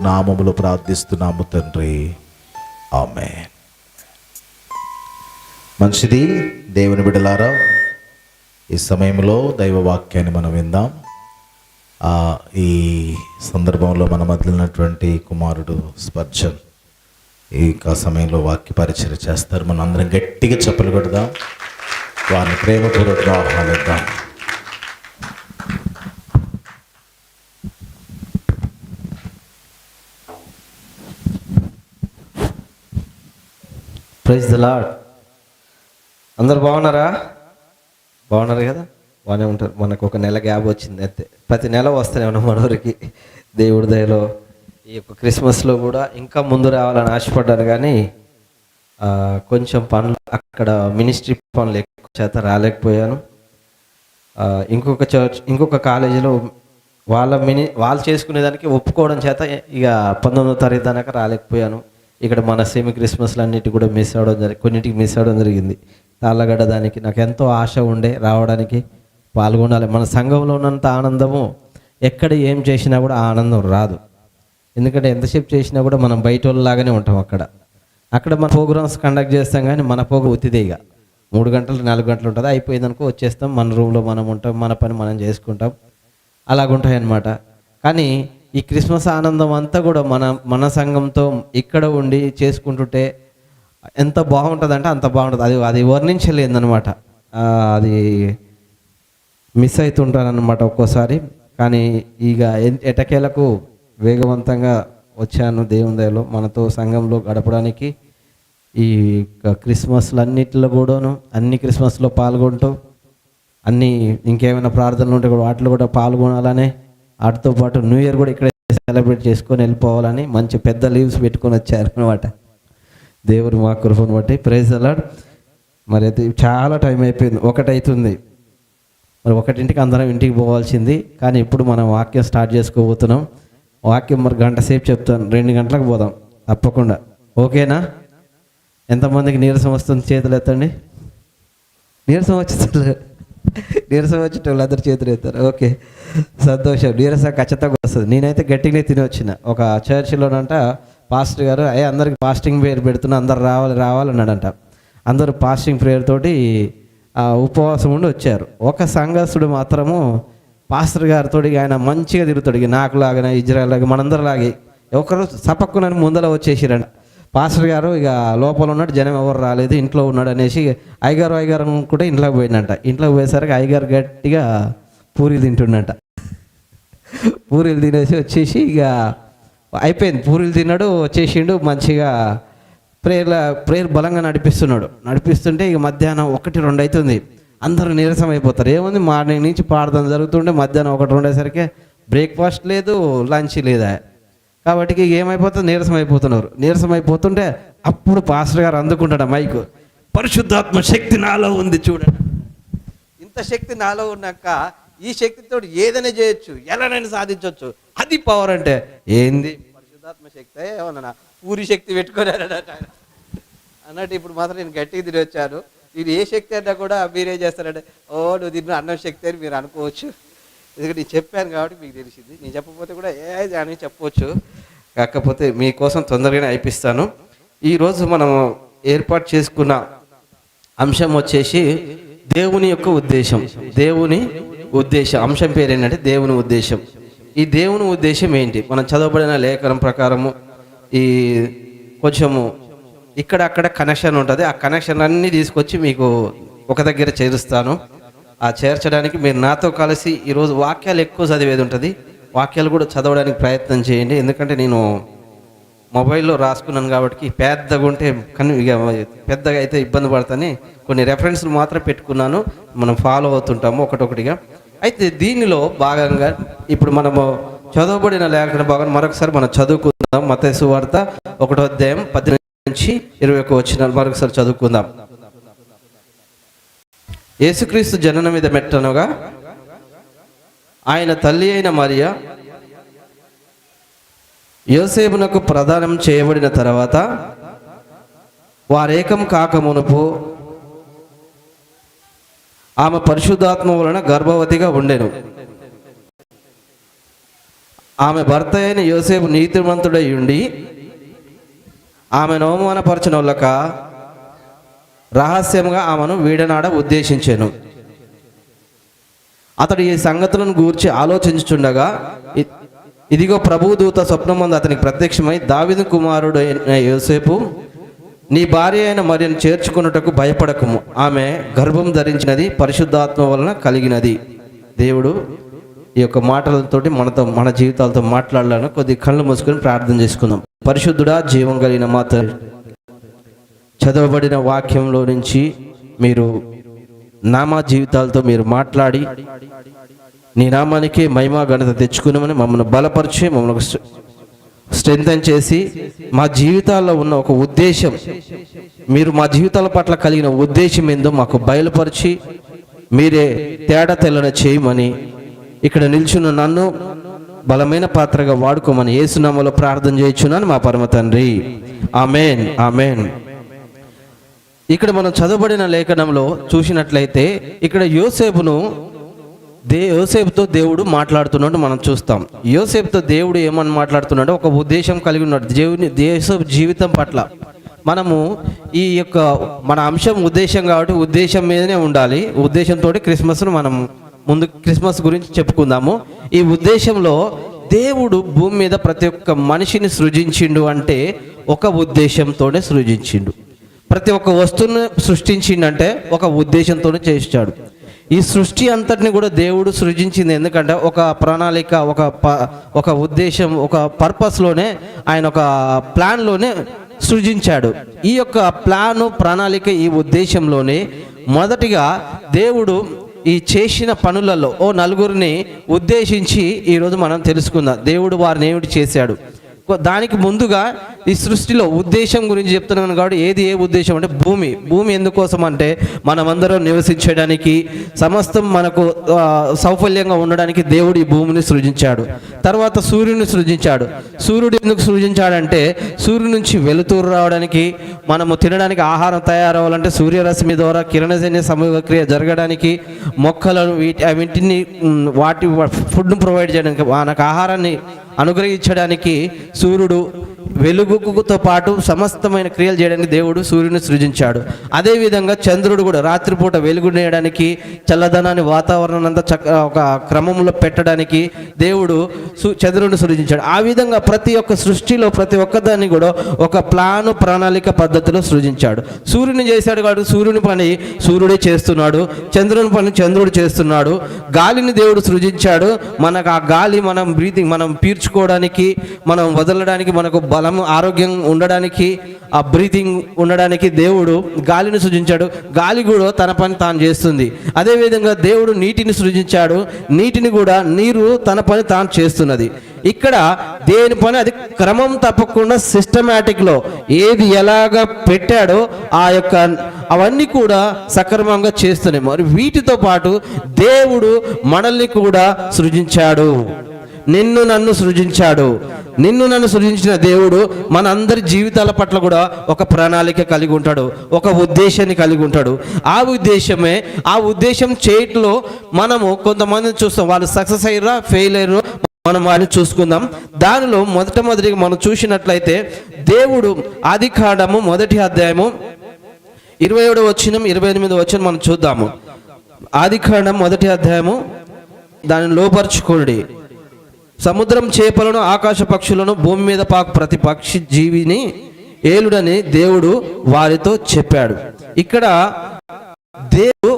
నామములో ప్రార్థిస్తున్నాము తండ్రి, ఆమేన్. మంచిది. దేవుని బిడ్డలారా, ఈ సమయంలో దైవ వాక్యాన్ని మనం విందాం. ఈ సందర్భంలో మన మధ్య ఉన్నటువంటి కుమారుడు స్పర్జన్ ఈ సమయంలో వాక్య పరిచయం చేస్తారు. మనం అందరం గట్టిగా చప్పలు కొడదాం, వారిని ప్రేమపూర్వకంగా ఆహ్వానిద్దాం. Praise the lord. అందరు బాగున్నారా? బాగున్నారు కదా? బాగానే ఉంటారు. మనకు ఒక నెల గ్యాప్ వచ్చింది, అంతే. ప్రతి నెల వస్తూనే ఉన్నాం మనవరికి దేవుడి దయలో. ఈ యొక్క క్రిస్మస్లో కూడా ఇంకా ముందు రావాలని ఆశపడ్డాను, కానీ కొంచెం పనులు అక్కడ మినిస్ట్రీ పనులు ఎక్కువ చేత రాలేకపోయాను. ఇంకొక కాలేజీలో వాళ్ళు చేసుకునేదానికి ఒప్పుకోవడం చేత ఇక 19వ తారీఖు దాకా రాలేకపోయాను. ఇక్కడ మన సెమీ క్రిస్మస్లు అన్నిటి కూడా కొన్నిటికి మిస్ అవ్వడం జరిగింది. తాళ్ళగడ్డ దానికి నాకు ఎంతో ఆశ ఉండే రావడానికి, పాల్గొనాలి. మన సంఘంలో ఉన్నంత ఆనందము ఎక్కడ ఏం చేసినా కూడా ఆనందం రాదు. ఎందుకంటే ఎంతసేపు చేసినా కూడా మనం బయట వాళ్ళలాగానే ఉంటాం. అక్కడ మన ప్రోగ్రామ్స్ కండక్ట్ చేస్తాం, కానీ మన ప్రోగ్రాం ఉత్తిదే. ఇక 3 గంటలు 4 గంటలు ఉంటుంది, అయిపోయిందనుకో వచ్చేస్తాం, మన రూమ్లో మనం ఉంటాం, మన పని మనం చేసుకుంటాం, అలాగుంటాయి అన్నమాట. కానీ ఈ క్రిస్మస్ ఆనందం అంతా కూడా మన సంఘంతో ఇక్కడ ఉండి చేసుకుంటుంటే ఎంత బాగుంటుంది అంటే అంత బాగుంటుంది. అది వర్ణించలేదన్నమాట. అది మిస్ అవుతుంటానన్నమాట ఒక్కోసారి. కానీ ఇక ఎటకేలకు వేగవంతంగా వచ్చాను దేవుని దయలో మనతో సంఘంలో గడపడానికి. ఈ క్రిస్మస్లు అన్నిటిలో కూడాను అన్ని క్రిస్మస్లో పాల్గొంటూ ఇంకేమైనా ప్రార్థనలు ఉంటే కూడా వాటిలో కూడా పాల్గొనాలని, వాటితో పాటు న్యూ ఇయర్ కూడా ఇక్కడ సెలబ్రేట్ చేసుకొని వెళ్ళిపోవాలని మంచి పెద్ద లీవ్స్ పెట్టుకొని వచ్చారనమాట. దేవుడు మా కృపను బట్టి. Praise the Lord. మరి అయితే చాలా టైం అయిపోయింది, 1 అవుతుంది. మరి 1ంటికి అందరం ఇంటికి పోవాల్సింది, కానీ ఇప్పుడు మనం వాక్యం స్టార్ట్ చేసుకోబోతున్నాం. వాక్యం మరి 1 గంట సేపు చెప్తాను, 2 గంటలకు పోదాం తప్పకుండా. ఓకేనా? ఎంతమందికి నీరసం వస్తుంది చేతులు ఎత్తండి. నీరసం వచ్చేటోళ్ళు అందరు చేతులు ఎత్తారు. ఓకే, సంతోషం. నీరసం ఖచ్చితంగా వస్తుంది. నేనైతే గట్టిగానే తిని వచ్చిన. ఒక చర్చిలోనంట పాస్టర్ గారు అందరికి ఫాస్టింగ్ ప్రేయర్ పెడుతున్నా, అందరు రావాలి అన్నాడంట. అందరూ ఫాస్టింగ్ ప్రేయర్ తోటి ఉపవాసం ఉండి వచ్చారు. ఒక సంఘస్థుడు మాత్రము పాస్టర్ గారితో ఆయన మంచిగా తిరుగుతాడు. నాకు లాగా ఇజ్రాయల్ లాగా మనందరిలాగే ఒకరు సపక్కునని ముందర వచ్చేసిరంట. పాస్టర్ గారు ఇక లోపల ఉన్నాడు, జనం ఎవరు రాలేదు, ఇంట్లో ఉన్నాడు అనేసి అయ్యగారు అనుకుంటే ఇంట్లోకి పోయిందంట. ఇంట్లోకి పోయేసరికి అయ్యగారు గట్టిగా పూరీలు తింటుండంట. పూరీలు తినేసి వచ్చేసి ఇక అయిపోయింది. పూరీలు తిన్నాడు, వచ్చేసిండు. మంచిగా ప్రేయర్ బలంగా నడిపిస్తుంటే ఇక మధ్యాహ్నం 1-2 అవుతుంది. అందరూ నీరసం అయిపోతారు. ఏముంది, మార్నింగ్ నుంచి ప్రార్థన జరుగుతుంటే మధ్యాహ్నం 1-2 అయ్యేసరికి బ్రేక్ఫాస్ట్ లేదు, లంచ్ లేదా. కాబట్టి ఏమైపోతుంది, నీరసం అయిపోతుంటే అప్పుడు పాస్టర్ గారు అందుకుంటాడు మైకు. పరిశుద్ధాత్మ శక్తి నాలో ఉంది చూడండి. ఇంత శక్తి నాలో ఉన్నాక ఈ శక్తితో ఏదైనా చేయొచ్చు, ఎలానైనా సాధించవచ్చు. అది పవర్ అంటే ఏంది? పరిశుద్ధాత్మ శక్తి ఏమన్నా పూరి శక్తి పెట్టుకున్నారట అన్నట్టు. ఇప్పుడు మాత్రం నేను గట్టిగా తిరిగి వచ్చాను. మీరు ఏ శక్తి అన్నా కూడా మీరేం చేస్తారంటే, నువ్వు తిన్న అన్నం శక్తి అని మీరు అనుకోవచ్చు. ఎందుకంటే నేను చెప్పాను కాబట్టి మీకు తెలిసింది. నేను చెప్పకపోతే కూడా ఏది అని చెప్పవచ్చు. కాకపోతే మీకోసం తొందరగానే అయిపిస్తాను. ఈరోజు మనం ఏర్పాటు చేసుకున్న అంశం వచ్చేసి దేవుని యొక్క ఉద్దేశం. అంశం పేరు ఏంటంటే దేవుని ఉద్దేశం. ఈ దేవుని ఉద్దేశం ఏంటి? మనం చదవబడిన లేఖనం ప్రకారము ఈ కొంచెము ఇక్కడక్కడ కనెక్షన్ ఉంటుంది. ఆ కనెక్షన్ అన్నీ తీసుకొచ్చి మీకు ఒక దగ్గర చేరుస్తాను. ఆ చేర్చడానికి మీరు నాతో కలిసి ఈరోజు వాక్యాలు ఎక్కువ చదివేది ఉంటుంది. వాక్యాలు కూడా చదవడానికి ప్రయత్నం చేయండి. ఎందుకంటే నేను మొబైల్లో రాసుకున్నాను కాబట్టి పెద్దగా ఉంటే పెద్దగా అయితే ఇబ్బంది పడతాని కొన్ని రెఫరెన్స్లు మాత్రం పెట్టుకున్నాను. మనం ఫాలో అవుతుంటాము ఒకటొకటిగా. అయితే దీనిలో భాగంగా ఇప్పుడు మనము చదవబడిన లేఖన భాగం మరొకసారి మనం చదువుకుందాం. మత్తయి సువార్త 1వ అధ్యాయం 18-21 వచనాలు మరొకసారి చదువుకుందాం. యేసుక్రీస్తు జననం మీద మెట్టనుగా ఆయన తల్లి అయిన మరియ యోసేపునకు ప్రదానం చేయబడిన తర్వాత వారేకం కాకమునుపు ఆమె పరిశుద్ధాత్మ వలన గర్భవతిగా ఉండెను. ఆమె భర్త అయిన యోసేపు నీతిమంతుడై ఉండి ఆమెను అవమానపరచిన వాళ్ళక రహస్యంగా ఆమెను వీడనాడ ఉద్దేశించాను. అతడు ఈ సంగతులను గూర్చి ఆలోచించుచుండగా ఇదిగో ప్రభువు దూత స్వప్నమందు అతనికి ప్రత్యక్షమై, దావీదు కుమారుడు అయిన యోసేపు, నీ భార్య అయిన మరియను చేర్చుకున్నటకు భయపడకము, ఆమె గర్భం ధరించినది పరిశుద్ధాత్మ వలన కలిగినది. దేవుడు ఈ యొక్క మాటలతోటి మన జీవితాలతో మాట్లాడాలని కొద్ది కళ్ళు మూసుకొని ప్రార్థన చేసుకుందాం. పరిశుద్ధుడా, జీవం కలిగిన మా తండ్రి, చదవబడిన వాక్యంలో నుంచి మీరు నామా జీవితాలతో మీరు మాట్లాడి నీ నామానికి మహిమా ఘనత తెచ్చుకున్నామని మమ్మల్ని బలపరిచి మమ్మల్ని స్ట్రెంథెన్ చేసి మా జీవితాల్లో ఉన్న ఒక ఉద్దేశం, మీరు మా జీవితాల పట్ల కలిగిన ఉద్దేశం ఏందో మాకు బయలుపరిచి మీరే తేడా తెల్లన చేయమని ఇక్కడ నిల్చున్న నన్ను బలమైన పాత్రగా వాడుకోమని యేసునామములో ప్రార్థన చేయుచున్నాను మా పరమ తండ్రి. ఆమేన్, ఆమేన్. ఇక్కడ మనం చదవబడిన లేఖనంలో చూసినట్లయితే ఇక్కడ యోసేపుతో దేవుడు మాట్లాడుతున్నాడు మనం చూస్తాం. యోసేపుతో దేవుడు ఏమని మాట్లాడుతున్నాడు, ఒక ఉద్దేశం కలిగి ఉన్నాడు యోసేపు జీవితం పట్ల. మనము ఈ యొక్క మన అంశం ఉద్దేశం కాబట్టి ఉద్దేశం మీదనే ఉండాలి. ఉద్దేశంతో క్రిస్మస్ను మనం ముందు క్రిస్మస్ గురించి చెప్పుకుందాము. ఈ ఉద్దేశంలో దేవుడు భూమి మీద ప్రతి ఒక్క మనిషిని సృజించిండు అంటే ఒక ఉద్దేశంతోనే సృజించిండు. ప్రతి ఒక్క వస్తువును సృష్టించిండంటే ఒక ఉద్దేశంతోనే చేశాడు. ఈ సృష్టి అంతటిని కూడా దేవుడు సృజించింది ఎందుకంటే ఒక ప్రణాళిక, ఒక ఉద్దేశం, ఒక పర్పస్లోనే ఆయన ఒక ప్లాన్లోనే సృజించాడు. ఈ యొక్క ప్లాను, ప్రణాళిక, ఈ ఉద్దేశంలోనే మొదటిగా దేవుడు ఈ చేసిన పనులలో నలుగురిని ఉద్దేశించి ఈరోజు మనం తెలుసుకుందాం దేవుడు వారిని ఏమిటి చేశాడు. దానికి ముందుగా ఈ సృష్టిలో ఉద్దేశం గురించి చెప్తున్నాను కాబట్టి ఏ ఉద్దేశం అంటే భూమి ఎందుకోసం అంటే మనమందరం నివసించడానికి, సమస్తం మనకు సౌఫల్యంగా ఉండడానికి దేవుడు ఈ భూమిని సృజించాడు. తర్వాత సూర్యుని సృజించాడు. సూర్యుడు ఎందుకు సృజించాడంటే సూర్యుడి నుంచి వెలుతురు రావడానికి, మనము తినడానికి ఆహారం తయారవ్వాలంటే సూర్యరశ్మి ద్వారా కిరణజన్య సమక్రియ జరగడానికి, మొక్కలను వీటిని వాటి ఫుడ్ను ప్రొవైడ్ చేయడానికి, మనకు ఆహారాన్ని అనుగ్రహించడానికి సూర్యుడు వెలుగుతో పాటు సమస్తమైన క్రియలు చేయడానికి దేవుడు సూర్యుని సృజించాడు. అదేవిధంగా చంద్రుడు కూడా రాత్రిపూట వెలుగునేయడానికి, చల్లదనాన్ని వాతావరణం అంతా ఒక క్రమంలో పెట్టడానికి దేవుడు చంద్రుడిని సృజించాడు. ఆ విధంగా ప్రతి ఒక్క సృష్టిలో ప్రతి ఒక్కదాన్ని కూడా ఒక ప్లాను, ప్రణాళిక పద్ధతిలో సృజించాడు. సూర్యుని చేశాడు కాబట్టి సూర్యుని పని సూర్యుడే చేస్తున్నాడు, చంద్రుని పని చంద్రుడు చేస్తున్నాడు. గాలిని దేవుడు సృజించాడు. మనకు ఆ గాలి మనం పీల్చుకోవడానికి, మనం వదలడానికి, మనకు బలం, ఆరోగ్యం ఉండడానికి, ఆ బ్రీతింగ్ ఉండడానికి దేవుడు గాలిని సృజించాడు. గాలి కూడా తన పని తాను చేస్తుంది. అదేవిధంగా దేవుడు నీటిని సృజించాడు. నీరు తన పని తాను చేస్తున్నది. ఇక్కడ దేని పని అది క్రమం తప్పకుండా సిస్టమేటిక్లో ఏది ఎలాగా పెట్టాడో అవన్నీ కూడా సక్రమంగా చేస్తున్నాయి. మరి వీటితో పాటు దేవుడు మనల్ని కూడా సృజించాడు. నిన్ను నన్ను సృజించిన దేవుడు మన అందరి జీవితాల పట్ల కూడా ఒక ప్రణాళిక కలిగి ఉంటాడు, ఒక ఉద్దేశాన్ని కలిగి ఉంటాడు. ఆ ఉద్దేశం చేయట్లో మనము కొంతమందిని చూస్తాం, వాళ్ళు సక్సెస్ అయ్యారా ఫెయిల్ అయ్యారు, మనం వారిని చూసుకుందాం. దానిలో మొదటిగా మనం చూసినట్లయితే దేవుడు ఆదికాండము 1వ అధ్యాయము 27వ వచనం 28వ వచనం మనం చూద్దాము. ఆదికాండం 1వ అధ్యాయము, దానిని లోపరుచుకోండి. సముద్రం చేపలను, ఆకాశ పక్షులను, భూమి మీద పాకు ప్రతి పక్షి జీవిని ఏలుడని దేవుడు వారితో చెప్పాడు. ఇక్కడ దేవుడు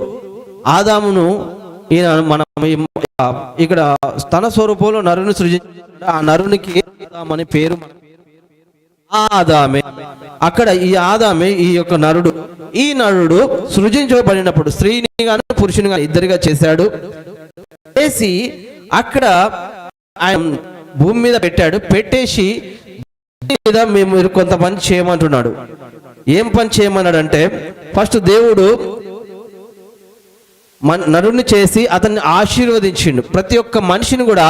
ఆదామును ఇక్కడ తన స్వరూపంలో నరుని సృజించాడు. ఆ నరునికి ఆదాము అని పేరు. ఆదామే అక్కడ ఈ ఆదామే ఈ యొక్క ఈ నరుడు సృజించబడినప్పుడు స్త్రీని గాని పురుషుని గాని ఇద్దరిగా చేశాడు. చేసి అక్కడ ఆయన భూమి మీద పెట్టేసి మీద మీరు కొంత పని చేయమంటున్నాడు. ఏం పని చేయమన్నాడు అంటే, ఫస్ట్ దేవుడు నరుని చేసి అతన్ని ఆశీర్వదించిండు. ప్రతి ఒక్క మనిషిని కూడా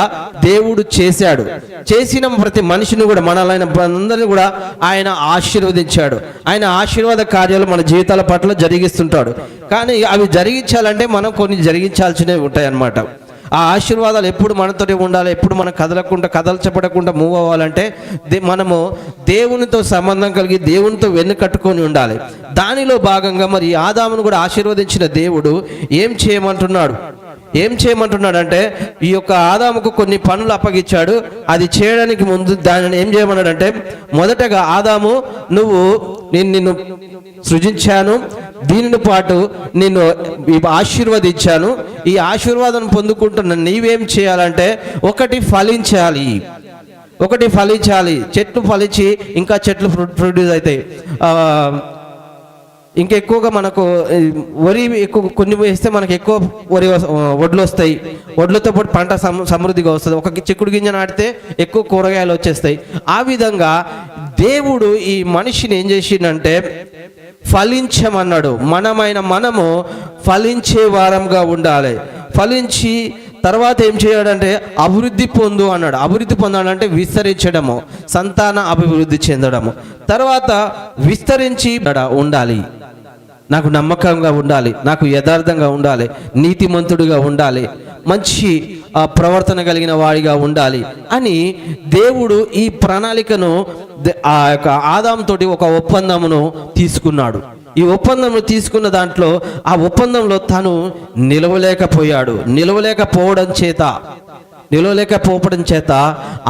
దేవుడు చేశాడు. చేసిన ప్రతి మనిషిని కూడా మనల్ని అందరినీ కూడా ఆయన ఆశీర్వదించాడు. ఆయన ఆశీర్వాద కార్యాలు మన జీవితాల పట్ల జరిగిస్తుంటాడు. కానీ అవి జరిగించాలంటే మనం కొన్ని జరిగించాల్సినవి ఉంటాయి అన్నమాట. ఆ ఆశీర్వాదాలు ఎప్పుడు మనతోటి ఉండాలి, ఎప్పుడు మనం కదల్చబడకుండా మూవ్ అవ్వాలంటే మనము దేవునితో సంబంధం కలిగి దేవునితో వెన్నుకట్టుకొని ఉండాలి. దానిలో భాగంగా మరి ఆదామును కూడా ఆశీర్వదించిన దేవుడు ఏం చేయమంటున్నాడంటే ఈ యొక్క ఆదాముకు కొన్ని పనులు అప్పగించాడు. అది చేయడానికి ముందు దానిని ఏం చేయమన్నాడంటే, మొదటగా ఆదాము, నిన్ను సృజించాను, దీనిని పాటు నిన్ను ఆశీర్వదించాను. ఈ ఆశీర్వాదం పొందుకుంటున్న నీవేం చేయాలంటే ఒకటి ఫలించాలి. చెట్లు ఫలించి ఇంకా చెట్లు ప్రొడ్యూస్ అవుతాయి. ఇంకా ఎక్కువగా మనకు వరి ఎక్కువ కొన్ని వేస్తే మనకు ఎక్కువ వడ్లు వస్తాయి. వడ్లతో పాటు పంట సమృద్ధిగా వస్తుంది. ఒక చిక్కుడు గింజ నాటితే ఎక్కువ కూరగాయలు వచ్చేస్తాయి. ఆ విధంగా దేవుడు ఈ మనిషిని ఏం చేసిండంటే ఫలించమన్నాడు. మనము ఫలించే వారంగా ఉండాలి. ఫలించి తర్వాత ఏం చేయాడంటే అభివృద్ధి పొందు అన్నాడు. అభివృద్ధి పొందాలంటే విస్తరించడము, సంతాన అభివృద్ధి చెందడము. తర్వాత విస్తరించి ఉండాలి, నాకు నమ్మకంగా ఉండాలి, నాకు యథార్థంగా ఉండాలి, నీతిమంతుడిగా ఉండాలి, మంచి ప్రవర్తన కలిగిన వాడిగా ఉండాలి అని దేవుడు ఈ ప్రణాళికను ఆ యొక్క ఆదాముతోటి ఒక ఒప్పందమును తీసుకున్నాడు. ఈ ఒప్పందం తీసుకున్న దాంట్లో ఆ ఒప్పందంలో తను నిలవలేకపోవడం చేత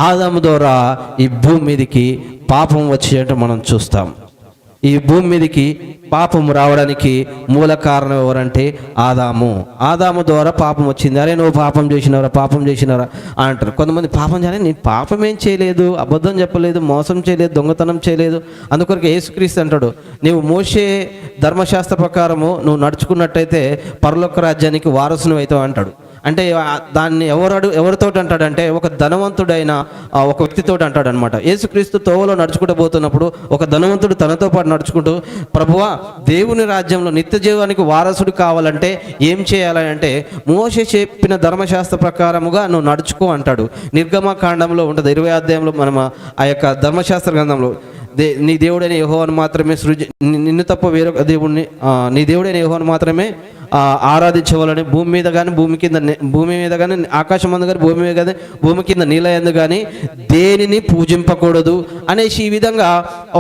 ఆదాము ద్వారా ఈ భూమి మీదకి పాపం వచ్చేటట్టు మనం చూస్తాం. ఈ భూమి మీదకి పాపం రావడానికి మూల కారణం ఎవరంటే ఆదాము ద్వారా పాపం వచ్చింది. అరే నువ్వు పాపం చేసినవరా అంటారు కొంతమంది. పాపం చేయాలి, నేను పాపం ఏం చేయలేదు, అబద్ధం చెప్పలేదు, మోసం చేయలేదు, దొంగతనం చేయలేదు. అందుకొరకు యేసుక్రీస్తు అంటాడు, నీవు మోషే ధర్మశాస్త్ర ప్రకారము నువ్వు నడుచుకున్నట్టయితే పరలోక రాజ్యానికి వారసును అవుతావు అంటాడు. అంటే దాన్ని ఎవరితో అంటాడంటే ఒక ధనవంతుడైన ఒక వ్యక్తితో అంటాడు అనమాట. యేసుక్రీస్తు తోవలో నడుచుకుంటూ పోతున్నప్పుడు ఒక ధనవంతుడు తనతో పాటు నడుచుకుంటూ, ప్రభువా దేవుని రాజ్యంలో నిత్య జీవానికి వారసుడు కావాలంటే ఏం చేయాలని అంటే మోషే చెప్పిన ధర్మశాస్త్ర ప్రకారముగా నువ్వు నడుచుకో అంటాడు. నిర్గమకాండంలో ఉంటుంది 20వ అధ్యాయంలో. మనం ఆ యొక్క ధర్మశాస్త్ర గ్రంథంలో నీ దేవుడైన యెహోవాను మాత్రమే నిన్ను తప్ప వేరొక దేవుడిని నీ దేవుడైన యెహోవాను మాత్రమే ఆరాధించవాలని, భూమి మీద కానీ భూమి మీద కానీ ఆకాశం అందు కానీ భూమి కింద నీళ్ళ యందు కానీ దేనిని పూజింపకూడదు అనేసి ఈ విధంగా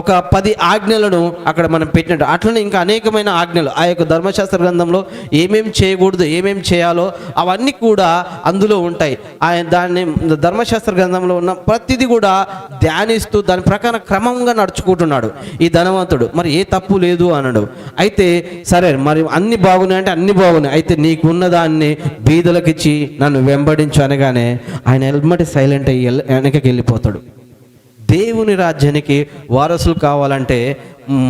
ఒక 10 ఆజ్ఞలను అక్కడ మనం పెట్టినట్టు. అట్లనే ఇంకా అనేకమైన ఆజ్ఞలు ఆ యొక్క ధర్మశాస్త్ర గ్రంథంలో ఏమేమి చేయకూడదు, ఏమేమి చేయాలో అవన్నీ కూడా అందులో ఉంటాయి. దాన్ని ధర్మశాస్త్ర గ్రంథంలో ఉన్న ప్రతిదీ కూడా ధ్యానిస్తూ దాని ప్రకారం క్రమంగా నడుచుకుంటున్నాడు ఈ ధనవంతుడు. మరి ఏ తప్పు లేదు అన్నాడు. అయితే సరే మరి అన్ని బాగున్నాయి అంటే అన్ని బాగున్నాయి, అయితే నీకున్న దాన్ని బీదలకిచ్చి నన్ను వెంబడించు అనగానే ఆయన ఎల్మటి సైలెంట్ అయ్యి వెనకకి వెళ్ళిపోతాడు. దేవుని రాజ్యానికి వారసులు కావాలంటే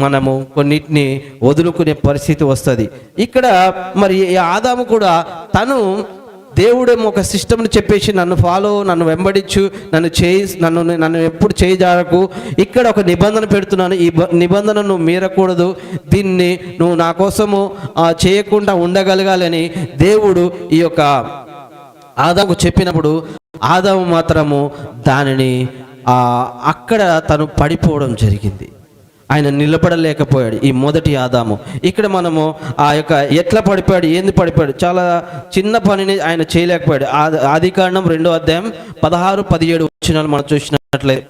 మనము కొన్నిటిని వదులుకునే పరిస్థితి వస్తుంది. ఇక్కడ మరి ఆదాము కూడా తను దేవుడేమో ఒక సిస్టమ్ని చెప్పేసి నన్ను వెంబడించు, నన్ను ఎప్పుడు చేయజారకు, ఇక్కడ ఒక నిబంధన పెడుతున్నాను, ఈ నిబంధన నువ్వు మీరకూడదు, దీన్ని నువ్వు నా కోసము చేయకుండా ఉండగలగాలని దేవుడు ఈ యొక్క ఆదాముకు చెప్పినప్పుడు ఆదాము మాత్రము దానిని అక్కడ తను పడిపోవడం జరిగింది. ఆయన నిలబడలేకపోయాడు. ఈ మొదటి ఆదాము. ఇక్కడ మనము ఆ యొక్క ఎట్లా పడిపోయాడు, ఏంది పడిపోయాడు, చాలా చిన్న పనిని ఆయన చేయలేకపోయాడు. ఆదికాండం 2వ అధ్యాయం 16-17 వచనాలు మనం చూసినట్లయితే,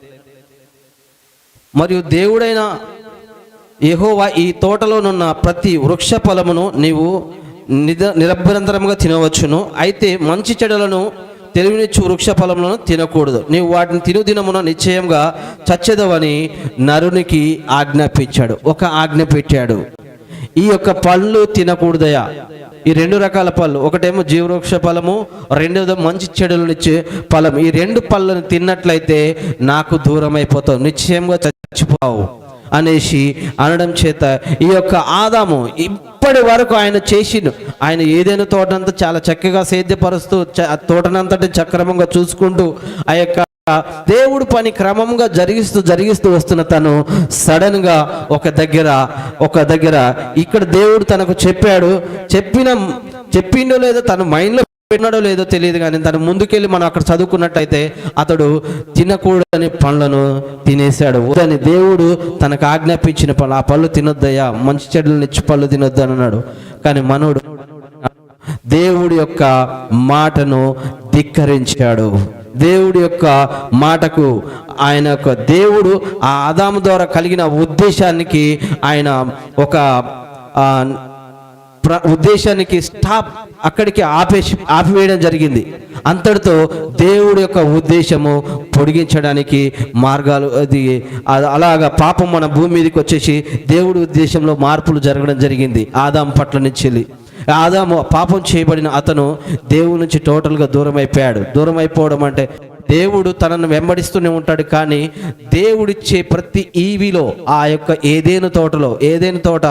మరియు దేవుడైన యెహోవా ఈ తోటలోనున్న ప్రతి వృక్ష ఫలమును నీవు నిరభ్యంతరముగా తినవచ్చును, అయితే మంచి చెడులను తెలివినిచ్చు వృక్ష ఫలములను తినకూడదు, నీవు వాటిని తినుదినమున నిశ్చయంగా చచ్చెదవని నరునికి ఆజ్ఞాపించాడు. ఒక ఆజ్ఞ పెట్టాడు, ఈ యొక్క పళ్ళు తినకూడదయా. ఈ 2 రకాల పళ్ళు, ఒకటేమో జీవవృక్ష ఫలము, రెండోది మంచి చెడులనిచ్చే ఫలం. ఈ 2 పళ్ళను తిన్నట్లయితే నాకు దూరం అయిపోతావు, నిశ్చయంగా చచ్చిపోవు అనేసి అనడం చేత ఈ యొక్క ఆదాము ఇప్పటి వరకు ఆయన ఏదైనా తోటనంతా చాలా చక్కగా సేద్యపరుస్తూ తోటనంతటి సక్రమంగా చూసుకుంటూ ఆ యొక్క దేవుడు పని క్రమంగా జరిగిస్తూ వస్తున్న తను సడన్ గా ఒక దగ్గర ఇక్కడ దేవుడు తనకు చెప్పిండో లేదో తన మైండ్లో పెట్టినాడో లేదో తెలియదు, కానీ తను ముందుకెళ్ళి మనం అక్కడ చదువుకున్నట్టయితే అతడు తినకూడని పళ్ళను తినేశాడు. అని దేవుడు తనకు ఆజ్ఞాపించిన పళ్ళు ఆ పళ్ళు తినొద్దయ్యా, మంచి చెడులను ఇచ్చి పళ్ళు తినొద్దు అని అన్నాడు. కానీ మనోడు దేవుడి యొక్క మాటను ధిక్కరించాడు. దేవుడి యొక్క మాటకు ఆయన యొక్క దేవుడు ఆ ఆదాము ద్వారా కలిగిన ఉద్దేశానికి ఆయన ఒక ఉద్దేశానికి స్టాప్ అక్కడికి ఆపివేయడం జరిగింది. అంతటితో దేవుడి యొక్క ఉద్దేశము పొడిగించడానికి మార్గాలు అలాగా పాపం మన భూమి మీదకి వచ్చేసి దేవుడి ఉద్దేశంలో మార్పులు జరగడం జరిగింది. ఆదాము పట్ల నుంచి ఆదాము పాపం చేయబడిన అతను దేవుడి నుంచి టోటల్గా దూరం అయిపోయాడు. దూరం అయిపోవడం అంటే దేవుడు తనను వెంబడిస్తూనే ఉంటాడు, కానీ దేవుడిచ్చే ప్రతి ఈవిలో ఆ యొక్క ఏదేను తోట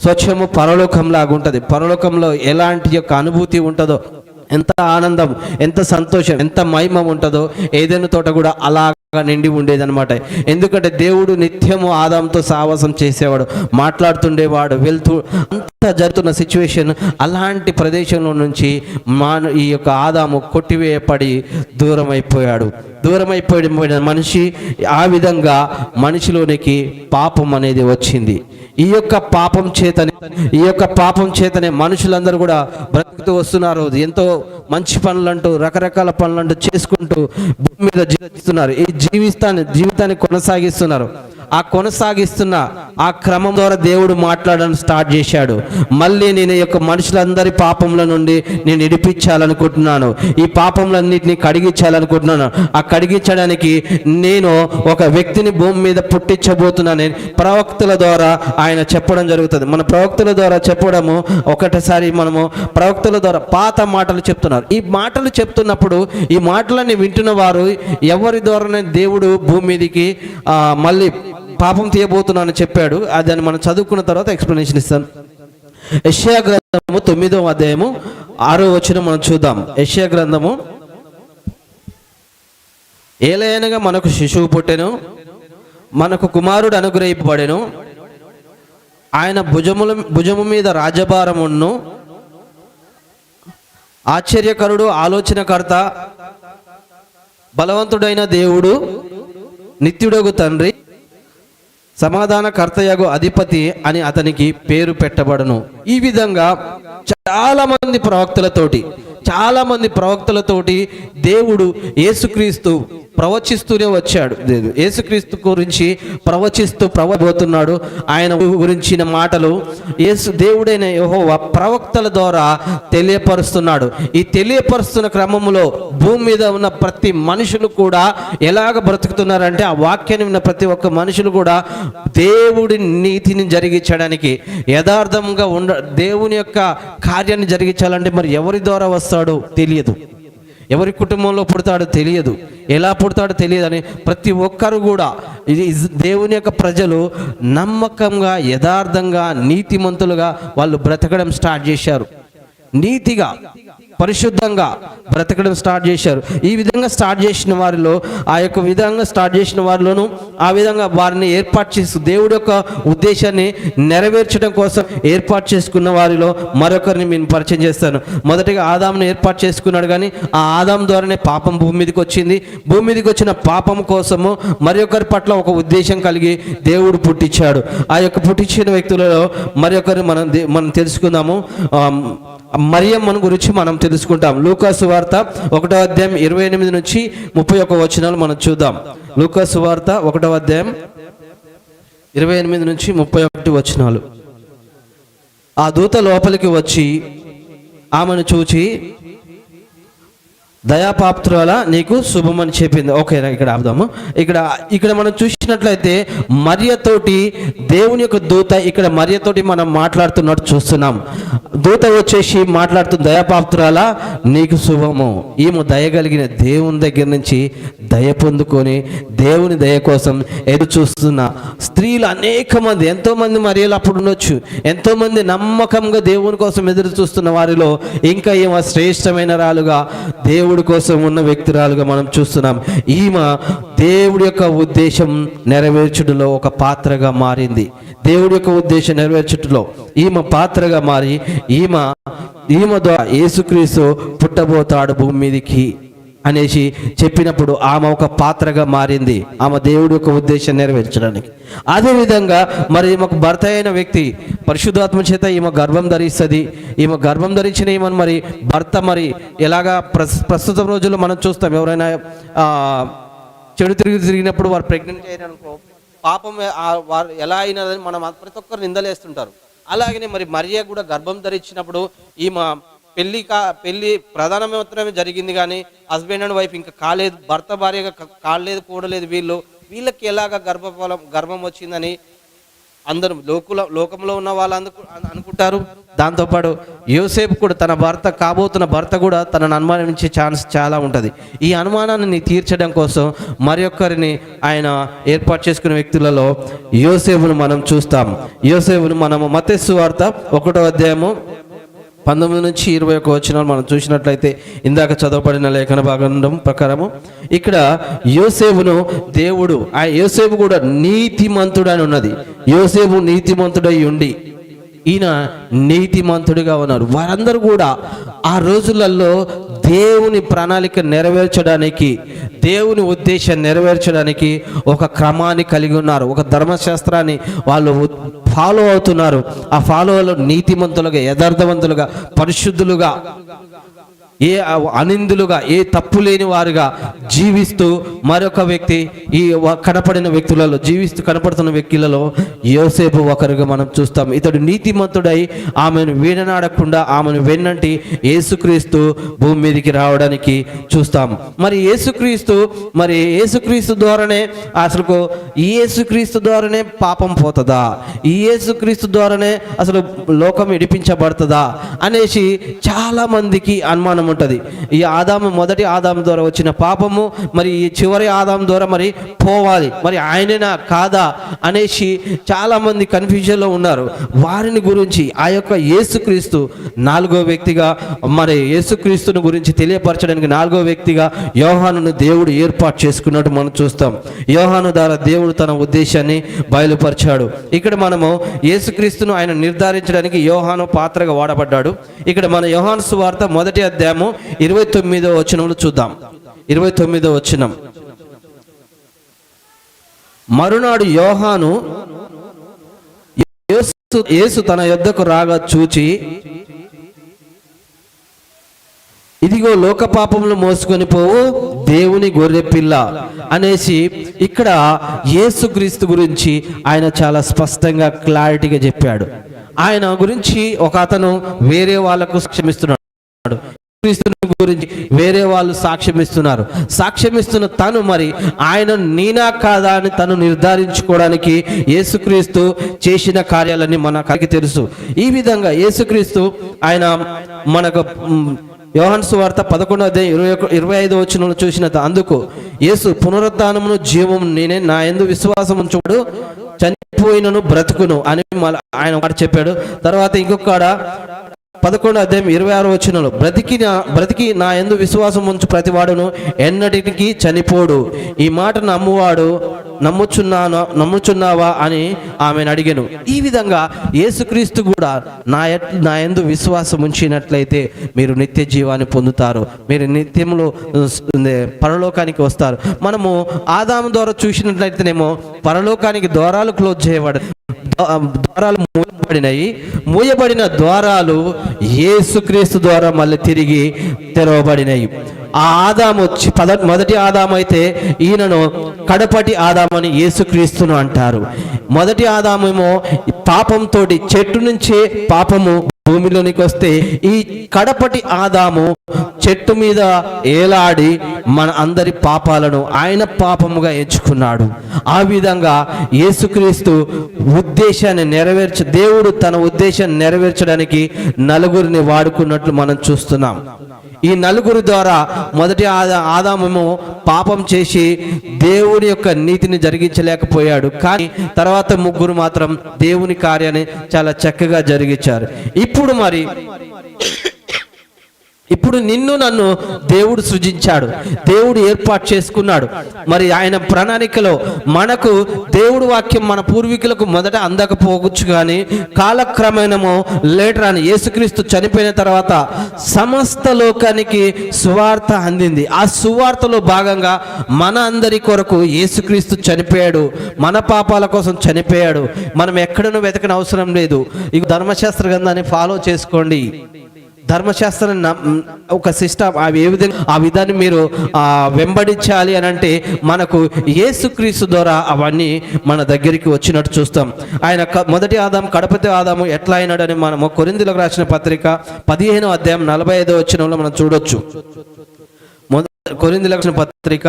స్వచ్ఛము పరలోకంలాగా ఉంటుంది. పరలోకంలో ఎలాంటి యొక్క అనుభూతి ఉంటుందో, ఎంత ఆనందం, ఎంత సంతోషం, ఎంత మహిమ ఉంటుందో ఏదైనా తోట కూడా అలాగా నిండి ఉండేదన్నమాట. ఎందుకంటే దేవుడు నిత్యము ఆదాముతో సావాసం చేసేవాడు, మాట్లాడుతుండేవాడు, వెళ్తూ అంతా జరుగుతున్న సిచ్యువేషన్. అలాంటి ప్రదేశంలో నుంచి ఈ యొక్క ఆదాము కొట్టివేయబడి దూరం అయిపోయిన మనిషి ఆ విధంగా మనిషిలోనికి పాపం అనేది వచ్చింది. ఈ యొక్క పాపం చేతనే మనుషులందరూ కూడా బ్రతుకుతూ వస్తున్నారు. ఎంతో మంచి పనులంటూ రకరకాల పనులంటూ చేసుకుంటూ భూమి మీద జీవిస్తున్నారు. ఈ జీవితాన్ని కొనసాగిస్తున్నారు. కొనసాగిస్తున్న ఆ క్రమం ద్వారా దేవుడు మాట్లాడడం స్టార్ట్ చేశాడు. మళ్ళీ నేను యొక్క మనుషులందరి పాపంల నుండి నేను విడిపించాలనుకుంటున్నాను, ఈ పాపంలన్నింటినీ కడిగించాలనుకుంటున్నాను. ఆ కడిగించడానికి నేను ఒక వ్యక్తిని భూమి మీద పుట్టించబోతున్నాను. ప్రవక్తల ద్వారా ఆయన చెప్పడం జరుగుతుంది. మన ప్రవక్తల ద్వారా చెప్పడము ఒకటిసారి మనము ప్రవక్తల ద్వారా పాత మాటలు చెప్తున్నారు. ఈ మాటలు చెప్తున్నప్పుడు ఈ మాటలన్నీ వింటున్న వారు ఎవరి ద్వారానే దేవుడు భూమి మీదకి మళ్ళీ పాపం తీయబోతున్నానని చెప్పాడు. దాన్ని మనం చదువుకున్న తర్వాత ఎక్స్ప్లెనేషన్ ఇస్తాను. యెషయా గ్రంథము 9వ అధ్యాయము 6వ వచనం మనం చూద్దాం. యెషయా గ్రంథము, ఏలయనగా మనకు శిశువు పుట్టెను, మనకు కుమారుడు అనుగ్రహింపబడెను, ఆయన భుజము మీద రాజభారమును, ఆశ్చర్యకరుడు, ఆలోచనకర్త, బలవంతుడైన దేవుడు, నిత్యుడగు తండ్రి, సమాధానకర్తయగు అధిపతి అని అతనికి పేరు పెట్టబడను. ఈ విధంగా చాలా మంది ప్రవక్తలతోటి దేవుడు యేసుక్రీస్తు ప్రవచిస్తూనే వచ్చాడు. యేసుక్రీస్తు గురించి ప్రవచిపోతున్నాడు. ఆయన గురించిన మాటలు దేవుడైన యెహోవా ప్రవక్తల ద్వారా తెలియపరుస్తున్నాడు. ఈ తెలియపరుస్తున్న క్రమంలో భూమి మీద ఉన్న ప్రతి మనుషులు కూడా ఎలాగ బ్రతుకుతున్నారంటే, ఆ వాక్యాన్ని విన్న ప్రతి ఒక్క మనుషులు కూడా దేవుడి నీతిని జరిగించడానికి, యథార్థంగా దేవుని యొక్క కార్యాన్ని జరిగించాలంటే మరి ఎవరి ద్వారా వస్తాడో తెలియదు, ఎవరి కుటుంబంలో పుడతాడో తెలియదు, ఎలా పుడతాడో తెలియదు అని ప్రతి ఒక్కరు కూడా దేవుని యొక్క ప్రజలు నమ్మకంగా, యథార్థంగా, నీతిమంతులుగా వాళ్ళు బ్రతకడం స్టార్ట్ చేశారు. నీతిగా, పరిశుద్ధంగా బ్రతకడం స్టార్ట్ చేశారు. ఈ విధంగా స్టార్ట్ చేసిన వారిలో ఆ విధంగా వారిని ఏర్పాటు చేసి దేవుడి యొక్క ఉద్దేశాన్ని నెరవేర్చడం కోసం ఏర్పాటు చేసుకున్న వారిలో మరొకరిని నేను పరిచయం చేస్తాను. మొదటిగా ఆదామును ఏర్పాటు చేసుకున్నాడు, కానీ ఆ ఆదాము ద్వారానే పాపం భూమి మీదకి వచ్చింది. భూమి మీదకి వచ్చిన పాపం కోసము మరొకరి పట్ల ఒక ఉద్దేశం కలిగి దేవుడు పుట్టించాడు. ఆ యొక్క పుట్టించిన వ్యక్తులలో మరొకరు మనం తెలుసుకుందాము. మరియమ్మను గురించి మనం తెలుసుకుంటాం. లూకా సువార్త 1వ అధ్యాయం 28 నుంచి 31 వచనాలు మనం చూద్దాం. లూకా సువార్త 1వ అధ్యాయం 28 నుంచి 31 వచనాలు. ఆ దూత లోపలికి వచ్చి ఆమెను చూచి, దయాపాత్రుల నీకు శుభమని చెప్పింది. ఓకేనా, ఇక్కడ ఆపుదాము. ఇక్కడ మనం చూసినట్లయితే మరియతోటి దేవుని యొక్క దూత ఇక్కడ మరియతోటి మనం మాట్లాడుతున్నట్టు చూస్తున్నాం. దూత వచ్చేసి మాట్లాడుతున్న, దయాపాత్రుల నీకు శుభము. ఈమె దయగలిగిన దేవుని దగ్గర నుంచి దయ పొందుకొని దేవుని దయ కోసం ఎదురు చూస్తున్న స్త్రీలు అనేక మంది, ఎంతోమంది మరియలు అప్పుడు ఉండొచ్చు. ఎంతోమంది నమ్మకంగా దేవుని కోసం ఎదురు చూస్తున్న వారిలో ఇంకా ఈమె శ్రేష్టమైన రాలుగా దేవుడి కోసం ఉన్న వ్యక్తురాలుగా మనం చూస్తున్నాం. ఈమె దేవుడి యొక్క ఉద్దేశం నెరవేర్చుటలో ఒక పాత్రగా మారింది. దేవుడి యొక్క ఉద్దేశం నెరవేర్చుటలో ఈమె పాత్రగా మారి ఈమె ద్వారా యేసుక్రీస్తు పుట్టబోతాడు భూమి మీదకి అనేసి చెప్పినప్పుడు ఆమె ఒక పాత్రగా మారింది, ఆమె దేవుడి యొక్క ఉద్దేశం నెరవేర్చడానికి. అదేవిధంగా మరి ఈమెకు భర్త అయిన వ్యక్తి పరిశుద్ధాత్మ చేత ఈమె గర్భం ధరిస్తుంది. ఈమె గర్భం ధరించిన ఈమెను మరి భర్త మరి ఎలాగా ప్రస్తుత రోజుల్లో మనం చూస్తాం, ఎవరైనా చెడు తిరిగినప్పుడు వారు ప్రెగ్నెంట్ అయ్యారనుకో, పాపం వారు ఎలా అయినదని మనం ప్రతి ఒక్కరు నిందలేస్తుంటారు. అలాగనే మరి మరియ కూడా గర్భం ధరించినప్పుడు ఈమె పెళ్ళి ప్రధానమే జరిగింది, కానీ హస్బెండ్ అండ్ వైఫ్ ఇంకా కాలేదు, భర్త భార్యగా కాలేదు, కూడలేదు. వీళ్ళకి ఎలాగ గర్భం వచ్చిందని అందరూ లోకంలో ఉన్న వాళ్ళందరూ అనుకుంటారు. దాంతోపాటు యోసేపు కూడా తన కాబోతున్న భర్త కూడా తనను అనుమానించే ఛాన్స్ చాలా ఉంటుంది. ఈ అనుమానాన్ని తీర్చడం కోసం మరి ఒక్కరిని ఆయన ఏర్పాటు చేసుకునే వ్యక్తులలో యోసేపును మనం చూస్తాం. యోసేపును మనము మత్తయి సువార్త 1వ అధ్యాయము 19 నుంచి 21 వచనాలు మనం చూసినట్లయితే, ఇందాక చదవబడిన లేఖన భాగం ప్రకారము ఇక్కడ యోసేపును దేవుడు, ఆ యోసేపు కూడా నీతిమంతుడు అని ఉన్నది. యోసేపు నీతిమంతుడై ఉండి ఈయన నీతిమంతుడిగా ఉన్నారు. వారందరూ కూడా ఆ రోజులలో దేవుని ప్రణాళిక నెరవేర్చడానికి, దేవుని ఉద్దేశం నెరవేర్చడానికి ఒక క్రమాన్ని కలిగి ఉన్నారు. ఒక ధర్మశాస్త్రాన్ని వాళ్ళు ఫాలో అవుతున్నారు. ఆ ఫాలోలో నీతిమంతులుగా, యథార్థవంతులుగా, పరిశుద్ధులుగా, ఏ అనిందులుగా, ఏ తప్పు లేని వారుగా జీవిస్తూ మరొక వ్యక్తి, ఈ కనపడిన వ్యక్తులలో కనపడుతున్న వ్యక్తులలో యోసేపు ఒకరుగా మనం చూస్తాం. ఇతడు నీతిమంతుడై ఆమెను వీడనాడకుండా ఆమెను వెన్నంటి యేసుక్రీస్తు భూమి మీదకి రావడానికి చూస్తాం. మరి యేసుక్రీస్తు ద్వారానే అసలు ఈ యేసుక్రీస్తు ద్వారానే పాపం పోతుందా, ఈ యేసుక్రీస్తు ద్వారానే అసలు లోకం ఇడిపించబడుతుందా అనేసి చాలా మందికి అనుమానం ఉంటుంది. ఈ మొదటి ఆదాము ద్వారా వచ్చిన పాపము మరి ఈ చివరి ఆదాము ద్వారా మరి పోవాలి, మరి ఆయననా కాదా అనేసి చాలా మంది కన్ఫ్యూజన్లో ఉన్నారు. వారిని గురించి ఆ యొక్క యేసుక్రీస్తు 4వ వ్యక్తిగా, మరి యేసుక్రీస్తుని గురించి తెలియపరచడానికి 4వ వ్యక్తిగా యోహానును దేవుడు ఏర్పాటు చేసుకున్నట్టు మనం చూస్తాం. యోహాను ద్వారా దేవుడు తన ఉద్దేశాన్ని బయలుపరిచాడు. ఇక్కడ మనము యేసుక్రీస్తును ఆయన నిర్ధారించడానికి యోహాను పాత్రగా వాడబడ్డాడు. ఇక్కడ మన యోహాను సువార్త 1వ అధ్యాయము 29వ వచనంలో చూద్దాం. 29వ వచనం, మరునాడు యోహాను యేసు తన యొద్దకు రాగా చూచి, ఇదిగో లోక పాపములు మోసుకొని పోవు దేవుని గొర్రె పిల్ల అనేసి ఇక్కడ యేసుక్రీస్తు గురించి ఆయన చాలా స్పష్టంగా క్లారిటీగా చెప్పాడు. ఆయన గురించి ఒక అతను వేరే వాళ్ళకు క్షమిస్తున్నాడు, క్రీస్తుని గురించి వేరే వాళ్ళు సాక్ష్యమిస్తున్న తను మరి ఆయన నీనా కాదా అని తను నిర్ధారించుకోవడానికి యేసుక్రీస్తు చేసిన కార్యాలన్నీ మనకి తెలుసు. ఈ విధంగా యేసుక్రీస్తు ఆయన మనకు యోహాను సువార్త 11వ అధ్యాయం 25వ వచనంలో చూసిన అందుకు యేసు పునరుత్థానమును జీవము నేనే, నా యందు విశ్వాసం ఉంచువాడు చనిపోయినను బ్రతుకును అని ఆయన మాట చెప్పాడు. తర్వాత ఇంకొక 11వ అధ్యాయం 26వ వచనంలో బ్రతికి నా యందు విశ్వాసం ఉంచు ప్రతివాడును ఎన్నటికి చనిపోడు. ఈ మాట నమ్ముచున్నావా అని ఆమెను అడిగాను. ఈ విధంగా యేసుక్రీస్తు కూడా నా యందు విశ్వాసం ఉంచినట్లయితే మీరు నిత్య జీవాన్ని పొందుతారు, మీరు నిత్యములో పరలోకానికి వస్తారు. మనము ఆదాము ద్వారా చూసినట్లయితేనేమో పరలోకానికి ద్వారాలు క్లోజ్ చేయబడి, ద్వారాలు మూయబడిన ద్వారాలు యేసుక్రీస్తు ద్వారా మళ్ళీ తిరిగి తెరవబడినాయి. ఆ ఆదాము మొదటి ఆదాము అయితే ఈయనను కడపటి ఆదామని యేసుక్రీస్తును అంటారు. మొదటి ఆదామేమో పాపంతో చెట్టు నుంచే పాపము భూమిలోనికి వస్తే, ఈ కడపటి ఆదాము చెట్టు మీద ఏలాడి మన అందరి పాపాలను ఆయన పాపముగా ఎంచుకున్నాడు. ఆ విధంగా యేసుక్రీస్తు ఉద్దేశాన్ని దేవుడు తన ఉద్దేశాన్ని నెరవేర్చడానికి నలుగురిని వాడుకున్నట్లు మనం చూస్తున్నాం. ఈ నలుగురు ద్వారా మొదటి ఆదామేమో పాపం చేసి దేవుని యొక్క నీతిని జరిగించలేకపోయాడు, కానీ తర్వాత ముగ్గురు మాత్రం దేవుని కార్యాన్ని చాలా చక్కగా జరిగించారు. ఇప్పుడు మరి ఇప్పుడు నిన్ను నన్ను దేవుడు సృజించాడు, దేవుడు ఏర్పాటు చేసుకున్నాడు. మరి ఆయన ప్రణాళికలో మనకు దేవుడు వాక్యం మన పూర్వీకులకు మొదట అందకపోవచ్చు, కానీ కాలక్రమేణము లేటర్ అని యేసుక్రీస్తు చనిపోయిన తర్వాత సమస్త లోకానికి సువార్త అందింది. ఆ సువార్తలో భాగంగా మన అందరి కొరకు యేసుక్రీస్తు చనిపోయాడు, మన పాపాల కోసం చనిపోయాడు. మనం ఎక్కడనూ వెతకని అవసరం లేదు. ఇక ధర్మశాస్త్ర గ్రంథాన్ని ఫాలో చేసుకోండి. ధర్మశాస్త్రం ఒక సిస్టమ్, ఆ విధాన్ని మీరు వెంబడించాలి అని అంటే మనకు యేసుక్రీస్తు ద్వారా అవన్నీ మన దగ్గరికి వచ్చినట్టు చూస్తాం. ఆయన మొదటి ఆదాము, కడపతి ఆదాము ఎట్లా అయినాడని మనము కొరింథీయులకు రాసిన పత్రిక 15వ అధ్యాయం 45వ వచనంలో మనం చూడొచ్చు. కొరింథీయులకు రాసిన పత్రిక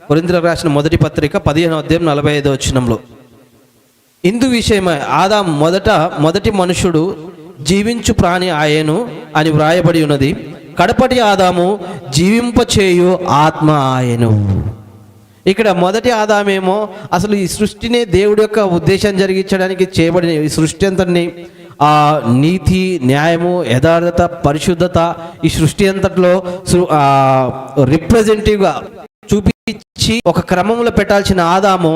కొరింథీయులకు రాసిన మొదటి పత్రిక 15వ అధ్యాయం 45వ వచనంలో ఇందు విషయమై ఆదాము మొదటి మనుషుడు జీవించు ప్రాణి ఆయను అని వ్రాయబడి ఉన్నది. కడపటి ఆదాము జీవింపచేయు ఆత్మ ఆయను. ఇక్కడ మొదటి ఆదామేమో అసలు ఈ సృష్టిని దేవుడి యొక్క ఉద్దేశం జరిగించడానికి చేయబడిన ఈ సృష్టి అంతటిని నీతి, న్యాయము, యథార్థత, పరిశుద్ధత ఈ సృష్టి అంతట్లో రిప్రజెంటేటివ్గా చూపించి ఒక క్రమంలో పెట్టాల్సిన ఆదాము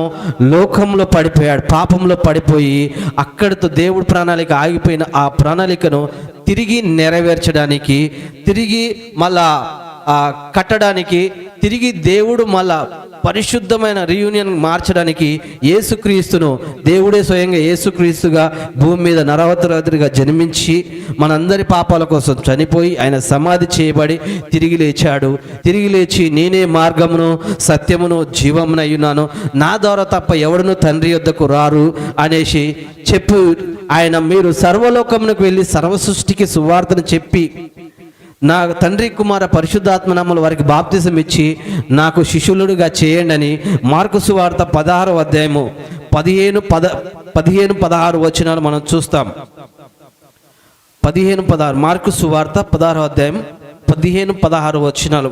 లోకంలో పడిపోయాడు, పాపంలో పడిపోయి అక్కడితో దేవుడి ప్రణాళిక ఆగిపోయిన ఆ ప్రణాళికను తిరిగి నెరవేర్చడానికి, తిరిగి మళ్ళా కట్టడానికి, తిరిగి దేవుడు మళ్ళా పరిశుద్ధమైన రీయూనియన్ మార్చడానికి యేసుక్రీస్తును దేవుడే స్వయంగా యేసుక్రీస్తుగా భూమి మీద నరవతరాత్రిగా జన్మించి మనందరి పాపాల కోసం చనిపోయి ఆయన సమాధి చేయబడి తిరిగి లేచాడు. తిరిగి లేచి నేనే మార్గమును సత్యమును జీవమునయ్యున్నాను, నా ద్వారా తప్ప ఎవడును తండ్రి యొద్దకు రారు అనేసి చెప్పు ఆయన మీరు సర్వలోకమునకు వెళ్ళి సర్వ సృష్టికి సువార్తను చెప్పి నా తండ్రి కుమార పరిశుద్ధాత్మ నామములో వారికి బాప్తిజం ఇచ్చి నాకు శిష్యులుగా చేయండి అని మార్కు సువార్త 16వ అధ్యాయము 15-16 వచనాలు మనం చూస్తాం. 15-16 మార్కు సువార్త 16వ అధ్యాయం 15-16 వచనాలు.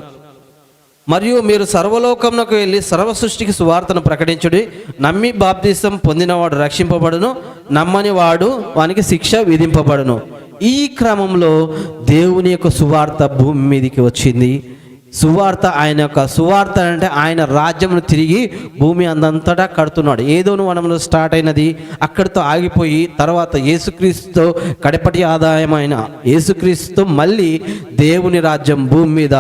మరియు మీరు సర్వలోకమునకు వెళ్ళి సర్వ సృష్టికి సువార్తను ప్రకటించుడి, నమ్మి బాప్తిజం పొందినవాడు రక్షింపబడును, నమ్మని వాడు వానికి శిక్ష విధింపబడును. ఈ క్రమంలో దేవుని యొక్క సువార్త భూమి మీదకి వచ్చింది. సువార్త ఆయన యొక్క సువార్త అంటే ఆయన రాజ్యమును తిరిగి భూమి అందంతటా కడుతున్నాడు. ఏదో వనంలో స్టార్ట్ అయినది అక్కడితో ఆగిపోయి తర్వాత యేసుక్రీస్తుతో కడపటి ఆదాయమైన యేసుక్రీస్తుతో మళ్ళీ దేవుని రాజ్యం భూమి మీద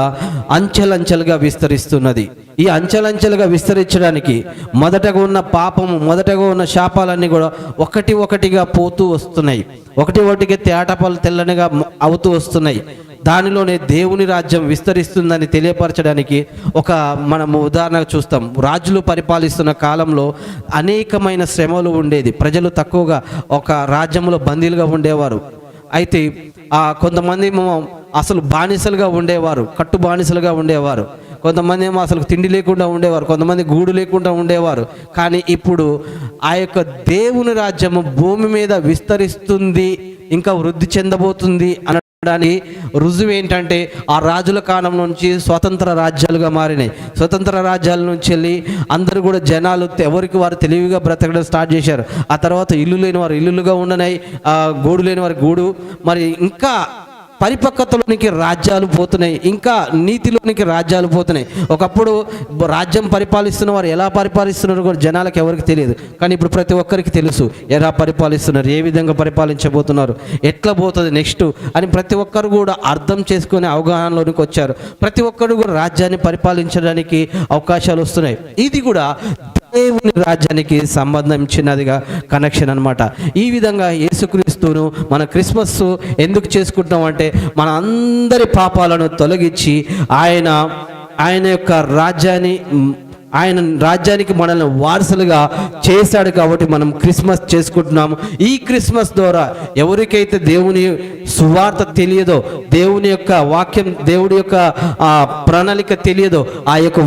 అంచెలంచెలుగా విస్తరిస్తున్నది. ఈ అంచెలంచెలుగా విస్తరించడానికి మొదటగా ఉన్న పాపము, మొదటగా ఉన్న శాపాలన్నీ కూడా ఒకటిగా పోతూ వస్తున్నాయి, ఒకటిగా తేటపాలు తెల్లనిగా అవుతూ వస్తున్నాయి. దానిలోనే దేవుని రాజ్యం విస్తరిస్తుందని తెలియపరచడానికి మనము ఉదాహరణగా చూస్తాం. రాజులు పరిపాలిస్తున్న కాలంలో అనేకమైన శ్రమలు ఉండేది. ప్రజలు తక్కువగా ఒక రాజ్యంలో బందీలుగా ఉండేవారు. అయితే కొంతమంది అసలు బానిసలుగా ఉండేవారు, కట్టు బానిసలుగా ఉండేవారు. కొంతమంది ఏమో అసలు తిండి లేకుండా ఉండేవారు, కొంతమంది గూడు లేకుండా ఉండేవారు. కానీ ఇప్పుడు ఆ యొక్క దేవుని రాజ్యము భూమి మీద విస్తరిస్తుంది, ఇంకా వృద్ధి చెందబోతుంది అనడానికి రుజువు ఏంటంటే ఆ రాజుల కాలం నుంచి స్వతంత్ర రాజ్యాలుగా మారినాయి. స్వతంత్ర రాజ్యాల నుంచి వెళ్ళి అందరూ కూడా జనాలు ఎవరికి వారు తెలివిగా బ్రతకడం స్టార్ట్ చేశారు. ఆ తర్వాత ఇల్లు లేని వారు ఇల్లులుగా ఉండనాయి, గూడు లేని వారి గూడు. మరి ఇంకా పరిపక్వతలోనికి రాజ్యాలు పోతున్నాయి, ఇంకా నీతిలోనికి రాజ్యాలు పోతున్నాయి. ఒకప్పుడు రాజ్యం పరిపాలిస్తున్న వారు ఎలా పరిపాలిస్తున్నారు కూడా జనాలకు ఎవరికి తెలియదు. కానీ ఇప్పుడు ప్రతి ఒక్కరికి తెలుసు ఎలా పరిపాలిస్తున్నారు, ఏ విధంగా పరిపాలించబోతున్నారు, ఎట్లా పోతుంది నెక్స్ట్ అని ప్రతి ఒక్కరు కూడా అర్థం చేసుకునే అవగాహనలోనికి వచ్చారు. ప్రతి ఒక్కరు కూడా రాజ్యాన్ని పరిపాలించడానికి అవకాశాలు వస్తున్నాయి. ఇది కూడా దేవుని రాజ్యానికి సంబంధించినదిగా కనెక్షన్ అన్నమాట. ఈ విధంగా యేసుక్రీస్తును మన క్రిస్మస్ ఎందుకు చేసుకుంటాం అంటే మన అందరి పాపాలను తొలగించి ఆయన యొక్క రాజ్యానికి మనల్ని వారసులుగా చేశాడు. కాబట్టి మనం క్రిస్మస్ చేసుకుంటున్నాము. ఈ క్రిస్మస్ ద్వారా ఎవరికైతే దేవుని సువార్త తెలియదో, దేవుని యొక్క వాక్యం, దేవుడి యొక్క ప్రణాళిక తెలియదో ఆ యొక్క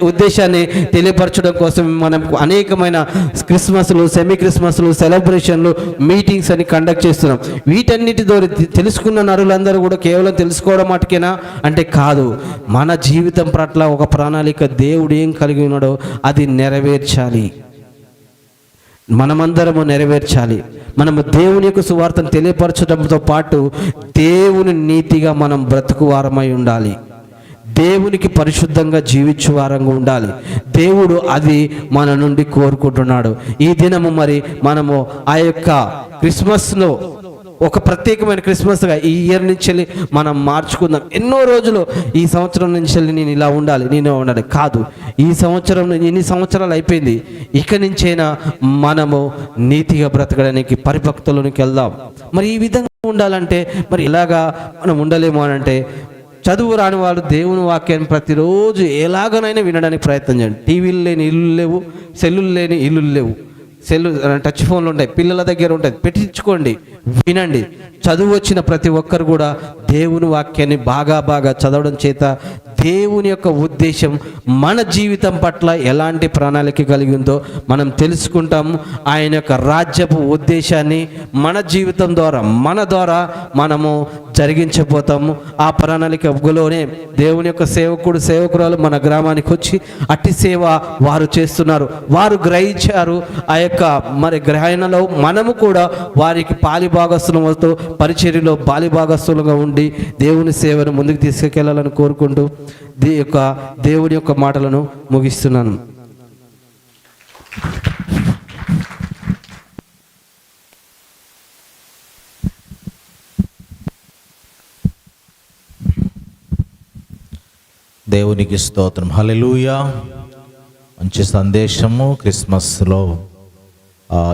ఉద్దేశాన్ని తెలియపరచడం కోసం మనం అనేకమైన క్రిస్మస్లు, సెమీ క్రిస్మస్లు, సెలబ్రేషన్లు, మీటింగ్స్ అని కండక్ట్ చేస్తున్నాం. వీటన్నిటి ద్వారా తెలుసుకున్న నరులందరూ కూడా కేవలం తెలుసుకోవడం మటుకేనా అంటే కాదు, మన జీవితం పట్ల ఒక ప్రణాళిక దేవుడు ఏం కలిగి ఉన్నాడో అది నెరవేర్చాలి. మనమందరము నెరవేర్చాలి. మనము దేవుని యొక్క సువార్తను తెలియపరచడంతో పాటు దేవుని నీతిగా మనం బ్రతుకువారమై ఉండాలి. దేవునికి పరిశుద్ధంగా జీవించు వారంగా ఉండాలి. దేవుడు అది మన నుండి కోరుకుంటున్నాడు. ఈ దినము మరి మనము ఆ యొక్క క్రిస్మస్లో ఒక ప్రత్యేకమైన క్రిస్మస్గా ఈ ఇయర్ నుంచి వెళ్ళి మనం మార్చుకుందాం. ఎన్నో రోజులు ఈ సంవత్సరం నుంచి వెళ్ళి నేను ఇలా ఉండాలి, నేను ఉండాలి కాదు. ఈ సంవత్సరం ఎన్ని సంవత్సరాలు అయిపోయింది, ఇక నుంచైనా మనము నీతిగా బ్రతకడానికి పరిపక్వతలోనికి వెళ్దాం. మరి ఈ విధంగా ఉండాలంటే మరి ఇలాగా మనం ఉండలేము అని అంటే చదువు రాని వాళ్ళు దేవుని వాక్యాన్ని ప్రతిరోజు ఎలాగనైనా వినడానికి ప్రయత్నం చేయండి. టీవీలు లేని ఇల్లు లేవు, సెల్లులు లేని ఇల్లులు లేవు. టచ్ ఫోన్లు ఉంటాయి, పిల్లల దగ్గర ఉంటుంది, పెట్టించుకోండి, వినండి. చదువు వచ్చిన ప్రతి ఒక్కరు కూడా దేవుని వాక్యాన్ని బాగా చదవడం చేత దేవుని యొక్క ఉద్దేశం మన జీవితం పట్ల ఎలాంటి ప్రణాళిక కలిగి ఉందో మనం తెలుసుకుంటాం. ఆయన యొక్క రాజ్యపు ఉద్దేశాన్ని మన జీవితం ద్వారా మనము జరిగించబోతాము. ఆ ప్రణాళికలోనే దేవుని యొక్క సేవకురాలు మన గ్రామానికి వచ్చి అట్టి సేవ వారు చేస్తున్నారు. వారు గ్రహించారు. ఆ యొక్క మరి గ్రహణలో మనము కూడా వారికి పాలిభాగస్తులతో పరిచర్యలో పాలిభాగస్తులుగా ఉండి దేవుని సేవను ముందుకు తీసుకెళ్లాలని కోరుకుంటూ దేవుని యొక్క మాటలను ముగిస్తున్నాను. దేవునికి స్తోత్రం. హల్లెలూయా. మంచి సందేశము క్రిస్మస్లో